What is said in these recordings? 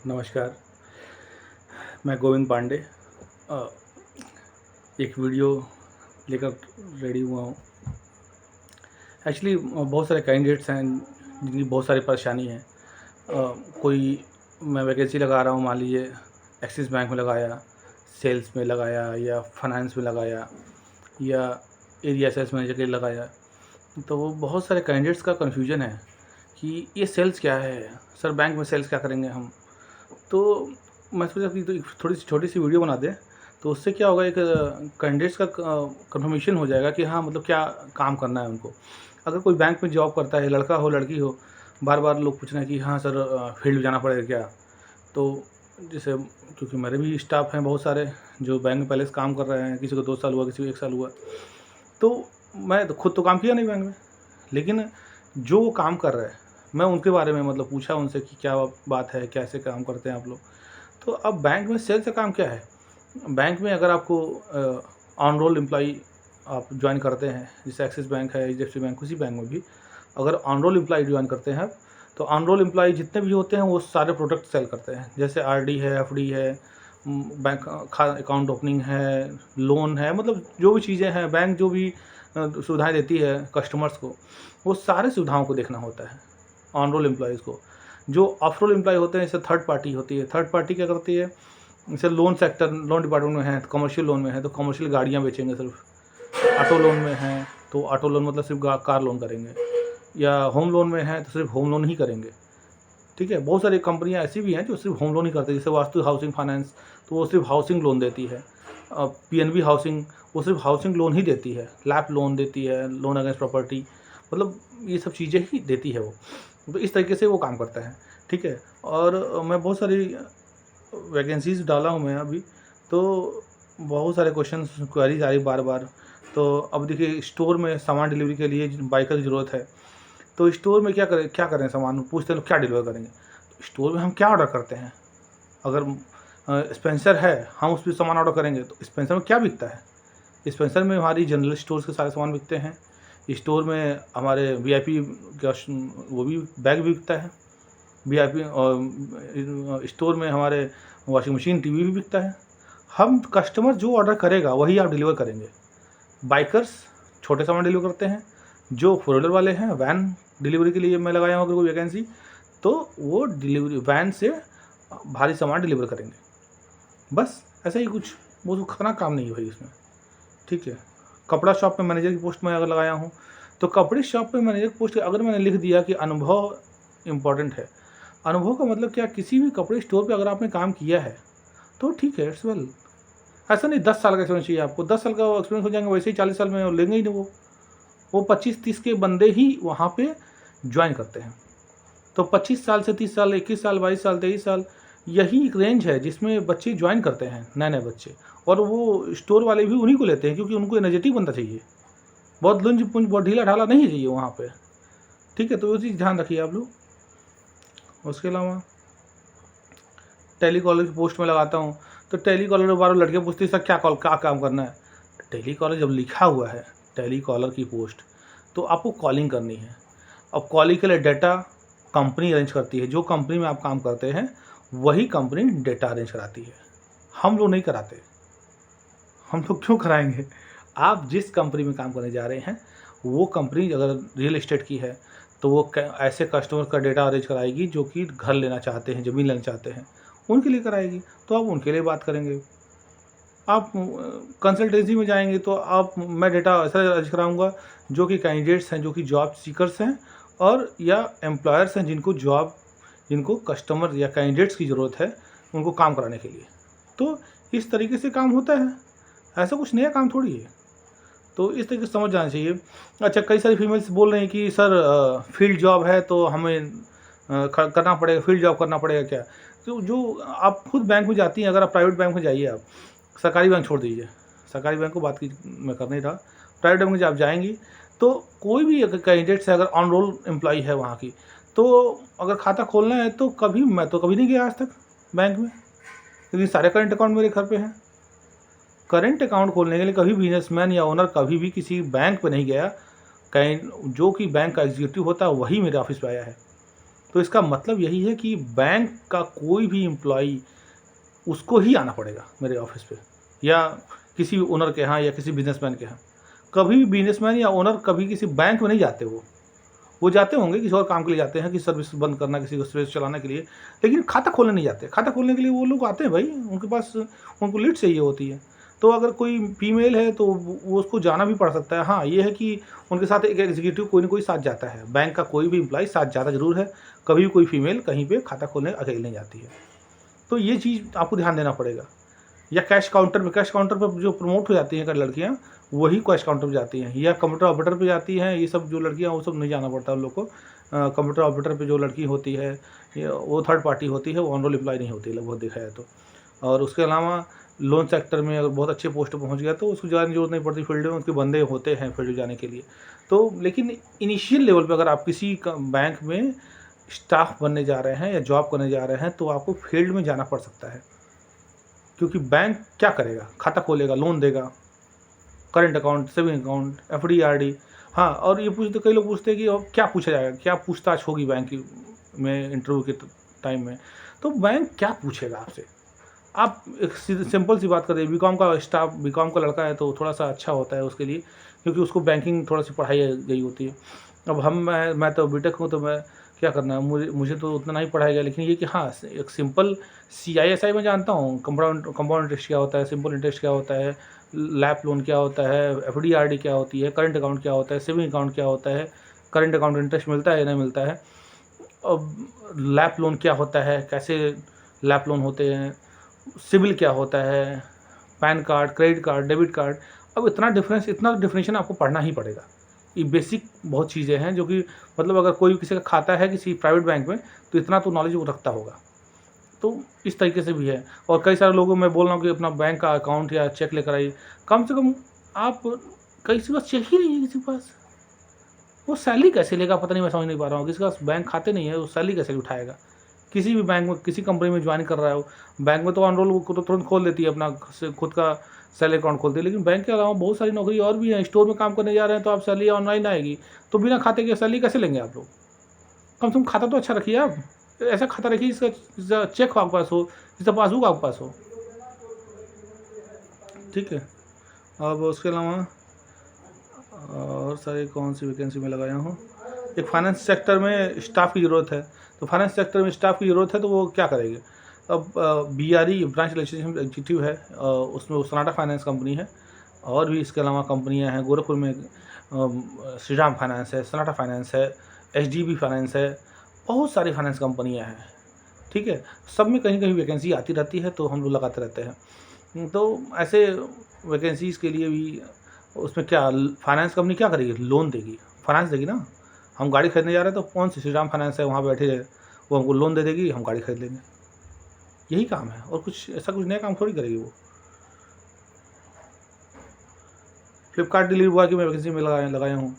नमस्कार, मैं गोविंद पांडे अ, एक वीडियो लेकर रेडी हुआ हूँ। एक्चुअली बहुत सारे कैंडिडेट्स हैं जिनकी बहुत सारी परेशानी है। कोई मैं वैकेंसी लगा रहा हूँ, मान लीजिए एक्सिस बैंक में लगाया, सेल्स में लगाया या फाइनेंस में लगाया या एरिया सेल्स मैनेजर के लिए लगाया। तो वो बहुत सारे कैंडिडेट्स का कन्फ्यूजन है कि ये सेल्स क्या है? सर बैंक में सेल्स क्या करेंगे हम? तो मैं सोचा कि तो एक थोड़ी सी छोटी सी वीडियो बना दें, तो उससे क्या होगा, एक कैंडिडेट्स का कंफर्मेशन हो जाएगा कि हाँ, मतलब क्या काम करना है उनको। अगर कोई बैंक में जॉब करता है, लड़का हो लड़की हो, बार बार लोग पूछ रहे हैं कि हाँ सर, फील्ड जाना पड़ेगा क्या? तो जैसे, क्योंकि मेरे भी स्टाफ हैं बहुत सारे जो बैंक में पहले से काम कर रहे हैं, किसी को 2 साल हुआ, किसी को 1 साल हुआ। तो मैं तो खुद तो काम किया नहीं बैंक में, लेकिन जो वो काम कर रहे हैं, मैं उनके बारे में मतलब पूछा उनसे कि क्या बात है, कैसे काम करते हैं आप लोग? तो अब बैंक में सेल्स का काम क्या है? बैंक में अगर आपको ऑन रोल एम्प्लॉई आप जॉइन करते हैं, जैसे एक्सिस बैंक है, एचडीएफसी बैंक, किसी बैंक में भी अगर ऑन रोल एम्प्लॉई जॉइन करते हैं आप, तो ऑन रोल एम्प्लॉई जितने भी होते हैं वो सारे प्रोडक्ट सेल करते हैं। जैसे आरडी है, एफडी है, बैंक अकाउंट ओपनिंग है, लोन है, मतलब जो भी चीज़ें हैं, बैंक जो भी सुविधाएँ देती है कस्टमर्स को, वो सारी सुविधाओं को देखना होता है ऑन रोल एम्प्लॉइज़ को। जो ऑफ रोल एम्प्लॉय होते हैं, जैसे थर्ड पार्टी होती है, थर्ड पार्टी क्या करती है, जैसे लोन सेक्टर, लोन डिपार्टमेंट में है तो कमर्शियल लोन में है तो कमर्शियल गाड़ियाँ बेचेंगे सिर्फ। ऑटो लोन में हैं तो ऑटो लोन मतलब सिर्फ कार लोन करेंगे, या होम लोन में है तो सिर्फ होम लोन ही करेंगे। ठीक है, बहुत सारी कंपनियां ऐसी भी हैं जो सिर्फ होम लोन ही करती है, जैसे वास्तु हाउसिंग फाइनेंस, तो वो सिर्फ हाउसिंग लोन देती है। पीएनबी हाउसिंग, वो सिर्फ हाउसिंग लोन ही देती है, लैप लोन देती है, लोन अगेंस्ट प्रॉपर्टी, मतलब ये सब चीज़ें ही देती है वो। तो इस तरीके से वो काम करता है। ठीक है, और मैं बहुत सारी वैकेंसीज़ डाला हूँ मैं अभी, तो बहुत सारे क्वेश्चन क्वेरीज आ रही बार बार। तो अब देखिए, स्टोर में सामान डिलीवरी के लिए बाइकर की ज़रूरत है, तो स्टोर में क्या करें, सामान पूछते हैं लोग क्या डिलीवर करेंगे। तो स्टोर में हम क्या ऑर्डर करते हैं? अगर स्पेंसर है, हम उस पर सामान ऑर्डर करेंगे तो स्पेंसर में क्या बिकता है? स्पेंसर में हमारी जनरल स्टोर्स के सारे सामान बिकते हैं। स्टोर में हमारे वीआईपी का वो भी बैग भी बिकता है। वीआईपी और स्टोर में हमारे वॉशिंग मशीन, टीवी भी बिकता है। हम कस्टमर जो ऑर्डर करेगा वही आप डिलीवर करेंगे। बाइकर्स छोटे सामान डिलीवर करते हैं, जो फोर व्हीलर वाले हैं वैन डिलीवरी के लिए मैं लगाया हूँ अगर कोई वैकेंसी, तो वो डिलीवरी वैन से भारी सामान डिलीवर करेंगे। बस ऐसा ही कुछ, वो तो खतरनाक काम नहीं है भाई इसमें। ठीक है, कपड़ा शॉप में मैनेजर की पोस्ट में अगर लगाया हूँ, तो कपड़े शॉप में मैनेजर की पोस्ट अगर मैंने लिख दिया कि अनुभव इम्पॉर्टेंट है, अनुभव का मतलब क्या, किसी भी कपड़े स्टोर पे अगर आपने काम किया है तो ठीक है, इट्स वेल। ऐसा नहीं 10 साल का एक्सपीरियंस चाहिए आपको, 10 साल का एक्सपीरियंस हो जाएंगे वैसे ही 40 साल में लेंगे ही नहीं वो 25-30 के बंदे ही वहाँ पे ज्वाइन करते हैं। तो 25 साल से 30 साल, 21 साल, 22 साल, 23 साल, यही एक रेंज है जिसमें बच्चे ज्वाइन करते हैं, नए-नए बच्चे। और वो स्टोर वाले भी उन्हीं को लेते हैं क्योंकि उनको एनर्जेटिक बंदा चाहिए। बहुत लुंज-पुंज, बहुत ढीला-ढाला नहीं चाहिए वहाँ पे। ठीक है, तो वो चीज़ ध्यान रखिए आप लोग। उसके अलावा टेली कॉलर की पोस्ट में लगाता हूँ, तो टेली कॉलर के बारे में लड़कियाँ पूछती हैं, सर क्या काम करना है? टेली कॉलर जब लिखा हुआ है टेली कॉलर की पोस्ट, तो आपको कॉलिंग करनी है। अब कॉलिंग के लिए डेटा कंपनी अरेंज करती है, जो कंपनी में आप काम करते हैं वही कंपनी डेटा अरेंज कराती है, हम लोग नहीं कराते। हम लोग क्यों कराएंगे? आप जिस कंपनी में काम करने जा रहे हैं वो कंपनी अगर रियल एस्टेट की है तो वो ऐसे कस्टमर का डेटा अरेंज कराएगी जो कि घर लेना चाहते हैं, ज़मीन लेना चाहते हैं, उनके लिए कराएगी। तो आप उनके लिए बात करेंगे। आप कंसल्टेंसी में जाएंगे तो आप मैं डेटा ऐसा अरेंज कराऊंगा जो कि कैंडिडेट्स हैं, जो कि जॉब सीकर्स हैं, और या एम्प्लॉयर्स हैं जिनको कस्टमर या कैंडिडेट्स की ज़रूरत है उनको काम कराने के लिए। तो इस तरीके से काम होता है, ऐसा कुछ नया काम थोड़ी है। तो इस तरीके से समझ जाना चाहिए। अच्छा, कई सारी फीमेल्स बोल रही हैं कि सर फील्ड जॉब है तो हमें करना पड़ेगा, फील्ड जॉब करना पड़ेगा क्या? तो जो आप खुद बैंक में जाती हैं, अगर आप प्राइवेट बैंक में जाइए, आप सरकारी बैंक छोड़ दीजिए, सरकारी बैंक को बात की मैं कर नहीं रहा, प्राइवेट बैंक में जब आप जाएंगी तो कोई भी अगर कैंडिडेट से अगर ऑन रोल एम्प्लॉई है वहाँ की, तो अगर खाता खोलना है तो मैं तो कभी नहीं गया आज तक बैंक में, क्योंकि सारे करंट अकाउंट मेरे घर पे हैं। करंट अकाउंट खोलने के लिए कभी बिजनेसमैन या ओनर कभी भी किसी बैंक पे नहीं गया, कहीं जो कि बैंक का एग्जीक्यूटिव होता है वही मेरे ऑफिस पे आया है। तो इसका मतलब यही है कि बैंक का कोई भी एम्प्लॉई उसको ही आना पड़ेगा मेरे ऑफिस पे, या किसी ओनर के यहाँ या किसी बिजनेसमैन के यहाँ। कभी भी बिजनेसमैन या ओनर कभी किसी बैंक में नहीं जाते, वो जाते होंगे किसी और काम के लिए जाते हैं, किसी सर्विस बंद करना, किसी को सर्विस चलाने के लिए, लेकिन खाता खोलने नहीं जाते। खाता खोलने के लिए वो लोग आते हैं भाई, उनके पास उनको लीड चाहिए होती है। तो अगर कोई फीमेल है तो वो उसको जाना भी पड़ सकता है। हाँ, ये है कि उनके साथ एक एग्जीक्यूटिव कोई ना कोई साथ जाता है, बैंक का कोई भी एम्प्लॉय साथ जाता जरूर है। कभी भी कोई फीमेल कहीं पे खाता खोलने अकेले नहीं जाती है। तो ये चीज़ आपको ध्यान देना पड़ेगा। या कैश काउंटर पर जो प्रमोट हो जाती हैं अगर लड़कियाँ, वही कैश काउंटर पे जाती हैं, या कंप्यूटर ऑपरेटर पे जाती हैं। ये सब जो लड़कियाँ, वो सब नहीं जाना पड़ता उन लोग को। कंप्यूटर ऑपरेटर पे जो लड़की होती है, वो थर्ड पार्टी होती है, वो ऑन रोल एम्प्लॉय नहीं होती लगभग देखा जाए तो। और उसके अलावा लोन सेक्टर में अगर बहुत अच्छे पोस्ट पर पहुँच गया तो उसको जाने की जरूरत नहीं पड़ती फील्ड में, उसके बंदे होते हैं फील्ड जाने के लिए। तो लेकिन इनिशियल लेवल पे अगर आप किसी बैंक में स्टाफ बनने जा रहे हैं या जॉब करने जा रहे हैं, तो आपको फील्ड में जाना पड़ सकता है। क्योंकि बैंक क्या करेगा? खाता खोलेगा, लोन देगा, current account, saving account, FD, RD. हाँ, और ये पूछते, कई लोग पूछते हैं कि अब क्या पूछा जाएगा, क्या पूछताछ होगी बैंक में इंटरव्यू के टाइम में। तो बैंक क्या पूछेगा आपसे? आप एक सिंपल सी बात करें, बीकॉम का स्टाफ, बीकॉम का लड़का है तो थोड़ा सा अच्छा होता है उसके लिए, क्योंकि उसको बैंकिंग थोड़ा सी पढ़ाई गई होती है। अब मैं तो बीटेक हूँ, तो मैं क्या करना है, मुझे तो उतना नहीं पढ़ाया गया। लेकिन ये कि हाँ, एक सिंपल CISI में जानता हूँ, कंपाउंड इंटरेस्ट क्या होता है, सिंपल इंटरेस्ट क्या होता है, लैप लोन क्या होता है, एफडी आरडी क्या होती है, करंट अकाउंट क्या होता है, सेविंग अकाउंट क्या होता है, करंट अकाउंट इंटरेस्ट मिलता है या नहीं मिलता है, अब लैप लोन क्या होता है, कैसे लैप लोन होते हैं, सिबिल क्या होता है, pan card, credit card, debit card. अब इतना डिफरेंशिएशन आपको पढ़ना ही पड़ेगा। ये बेसिक बहुत चीज़ें हैं जो कि मतलब अगर कोई किसी का खाता है किसी प्राइवेट बैंक में, तो इतना तो नॉलेज वो रखता होगा। तो इस तरीके से भी है। और कई सारे लोगों मैं बोल रहा हूँ कि अपना बैंक का अकाउंट या चेक लेकर आइए। कम से कम आप, किसी के पास चेक ही नहीं है, किसी के पास वो सैलरी कैसे लेगा पता नहीं, मैं समझ नहीं पा रहा हूँ। किसी के पास बैंक खाते नहीं है, वो सैलरी कैसे उठाएगा? किसी भी बैंक में, किसी कंपनी में ज्वाइन कर रहा है वो, बैंक में तो ऑनरोल को तो तुरंत खोल देती है, अपना खुद का सैलरी अकाउंट खोलती है। लेकिन बैंक के अलावा बहुत सारी नौकरी और भी है। स्टोर में काम करने जा रहे हैं तो आप सैलरी ऑनलाइन आएगी, तो बिना खाते के सैलरी कैसे लेंगे आप लोग? कम से कम खाता तो अच्छा रखिए आप। ऐसा खाता रखिए जिसका चेक आपके पास हो, जिसका पासबुक आपके पास हो। ठीक है। अब उसके अलावा और सारी कौन सी वैकेंसी में लगाया हूँ। एक फाइनेंस सेक्टर में स्टाफ की ज़रूरत है, तो फाइनेंस सेक्टर में स्टाफ की ज़रूरत है तो वो क्या करेंगे? अब BRE ब्रांच रिलेशनशिप एग्जीक्यूटिव है, उसमें वो सोनाटा फाइनेंस कंपनी है। और भी इसके अलावा कंपनियां हैं, गोरखपुर में श्रीराम फाइनेंस है, सोनाटा फाइनेंस है, HDB फाइनेंस है, बहुत सारी फाइनेंस कंपनियां हैं। ठीक है, सब में कहीं कहीं वैकेंसी आती रहती है, तो हम लोग लगाते रहते हैं। तो ऐसे वैकेंसीज़ के लिए भी उसमें क्या फाइनेंस कंपनी क्या करेगी? लोन देगी, फाइनेंस देगी ना। हम गाड़ी खरीदने जा रहे हैं तो कौन सी श्रीराम फाइनेंस है, वहाँ बैठे रहे, वो हमको लोन दे देगी, हम गाड़ी खरीद लेंगे। यही काम है, और कुछ ऐसा कुछ नया काम थोड़ी करेगी वो। फ्लिपकार्ट डिलीवरी बॉय की मैं वैकेंसी में लगाया हूँ।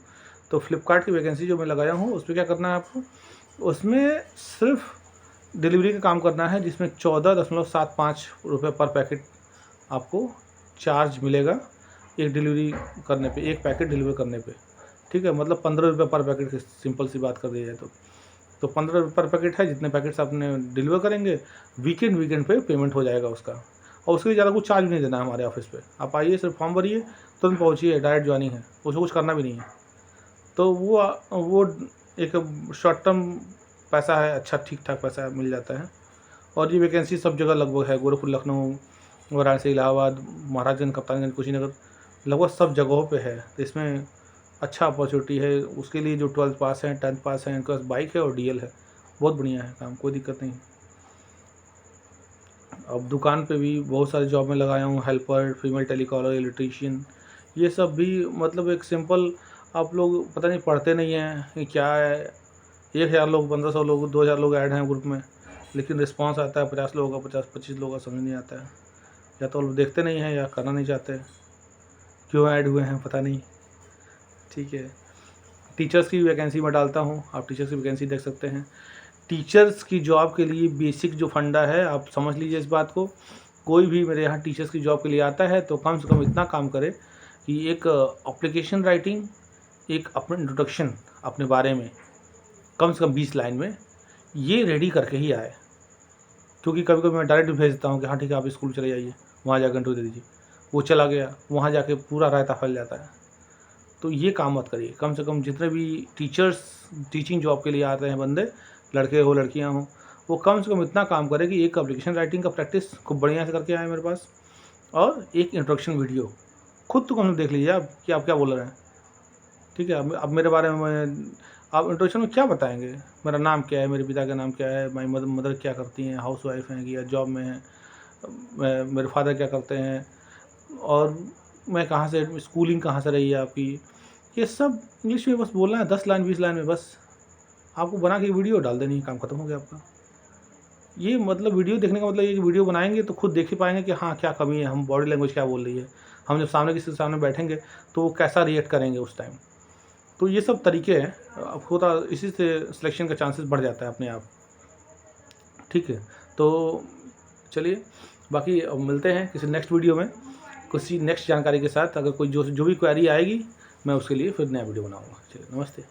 तो फ्लिपकार्ट की वैकेंसी जो मैं लगाया हूँ, उस पर क्या करना है आपको? उसमें सिर्फ डिलीवरी का काम करना है, जिसमें 14.75 रुपये पर पैकेट आपको चार्ज मिलेगा एक डिलीवरी करने पे, एक पैकेट डिलीवर करने पे। ठीक है, मतलब 15 रुपये पर पैकेट की सिंपल सी बात कर दी जाए तो 15 रुपये पर पैकेट है। जितने पैकेट्स आपने डिलीवर करेंगे, वीकेंड पे पेमेंट हो जाएगा उसका। और उसके लिए ज़्यादा कुछ चार्ज नहीं देना है हमारे ऑफिस पे। आप आइए, सिर्फ फॉर्म भरिए, तुरंत पहुँचिए, डायरेक्ट ज्वाइनिंग है, उसको कुछ करना भी नहीं है। तो वो एक शॉर्ट टर्म पैसा है, अच्छा ठीक ठाक पैसा मिल जाता है। और ये वैकेंसी सब जगह लगभग है, गोरखपुर, लखनऊ, वाराणसी, इलाहाबाद, महाराजगंज, कप्तानगंज, कुशीनगर, लगभग सब जगहों पे है। तो इसमें अच्छा अपॉर्चुनिटी है। उसके लिए जो 12th पास हैं, 10th पास हैं, इनके पास बाइक है और DL है, बहुत बढ़िया है काम, कोई दिक्कत नहीं। अब दुकान पे भी बहुत सारे जॉब में लगाया हूँ, हेल्पर, फीमेल टेलीकॉलर, इलेक्ट्रीशियन। ये सब भी मतलब एक सिंपल, आप लोग पता नहीं पढ़ते नहीं हैं कि क्या है। 1000 लोग, 1500 लोग, 2000 लोग ऐड हैं ग्रुप में, लेकिन रिस्पांस आता है 50 लोगों का, 50-25 लोगों का समझ नहीं आता है। या तो लोग देखते नहीं हैं या करना नहीं चाहते, क्यों ऐड हुए हैं पता नहीं। ठीक है, टीचर्स की वैकेंसी मैं डालता हूँ, आप टीचर्स की वैकेंसी देख सकते हैं। टीचर्स की जॉब के लिए बेसिक जो फंडा है, आप समझ लीजिए इस बात को। कोई भी मेरे यहाँ टीचर्स की जॉब के लिए आता है तो कम से कम इतना काम करे कि एक एप्लीकेशन राइटिंग, एक अपना इंट्रोडक्शन अपने बारे में, कम से कम 20 लाइन में, ये रेडी करके ही आए, क्योंकि कभी कभी मैं डायरेक्ट भेज देता हूँ कि हाँ ठीक है आप स्कूल चले जाइए, वहाँ जाकर इंटरव्यू दे दीजिए। वो चला गया, वहाँ जाके पूरा रायता फैल जाता है। तो ये काम मत करिए। कम से कम जितने भी टीचर्स टीचिंग जॉब के लिए आते हैं बंदे, लड़के हो लड़कियाँ हों, वो कम से कम इतना काम करें कि एक एप्लीकेशन राइटिंग का प्रैक्टिस खूब बढ़िया से करके आए मेरे पास, और एक इंट्रोडक्शन वीडियो खुद तो कम से कम देख लीजिए आप कि आप क्या बोल रहे हैं। ठीक है, अब मेरे बारे में आप इंट्रोडक्शन में क्या बताएंगे, मेरा नाम क्या है, मेरे पिता का नाम क्या है, माई मदर क्या करती हैं, हाउस वाइफ हैं या जॉब में हैं, मेरे फादर क्या करते हैं, और मैं कहाँ से, स्कूलिंग कहाँ से रही है आपकी। ये सब इंग्लिश में बस बोलना है, 10 लाइन 20 लाइन में बस आपको बना के वीडियो डाल देनी है, काम खत्म हो गया आपका। ये मतलब वीडियो देखने का मतलब ये कि वीडियो बनाएंगे तो खुद देख ही पाएंगे कि हाँ क्या कमी है, हम बॉडी लैंग्वेज क्या बोल रही है, हम जब सामने किसी के सामने बैठेंगे तो वो कैसा रिएक्ट करेंगे उस टाइम। तो ये सब तरीके हैं, अब होता इसी से सिलेक्शन का चांसेस बढ़ जाता है अपने आप। ठीक है, तो चलिए, बाकी अब मिलते हैं किसी नेक्स्ट वीडियो में किसी नेक्स्ट जानकारी के साथ। अगर कोई जो भी क्वेरी आएगी मैं उसके लिए फिर नया वीडियो बनाऊँगा। चलिए, नमस्ते।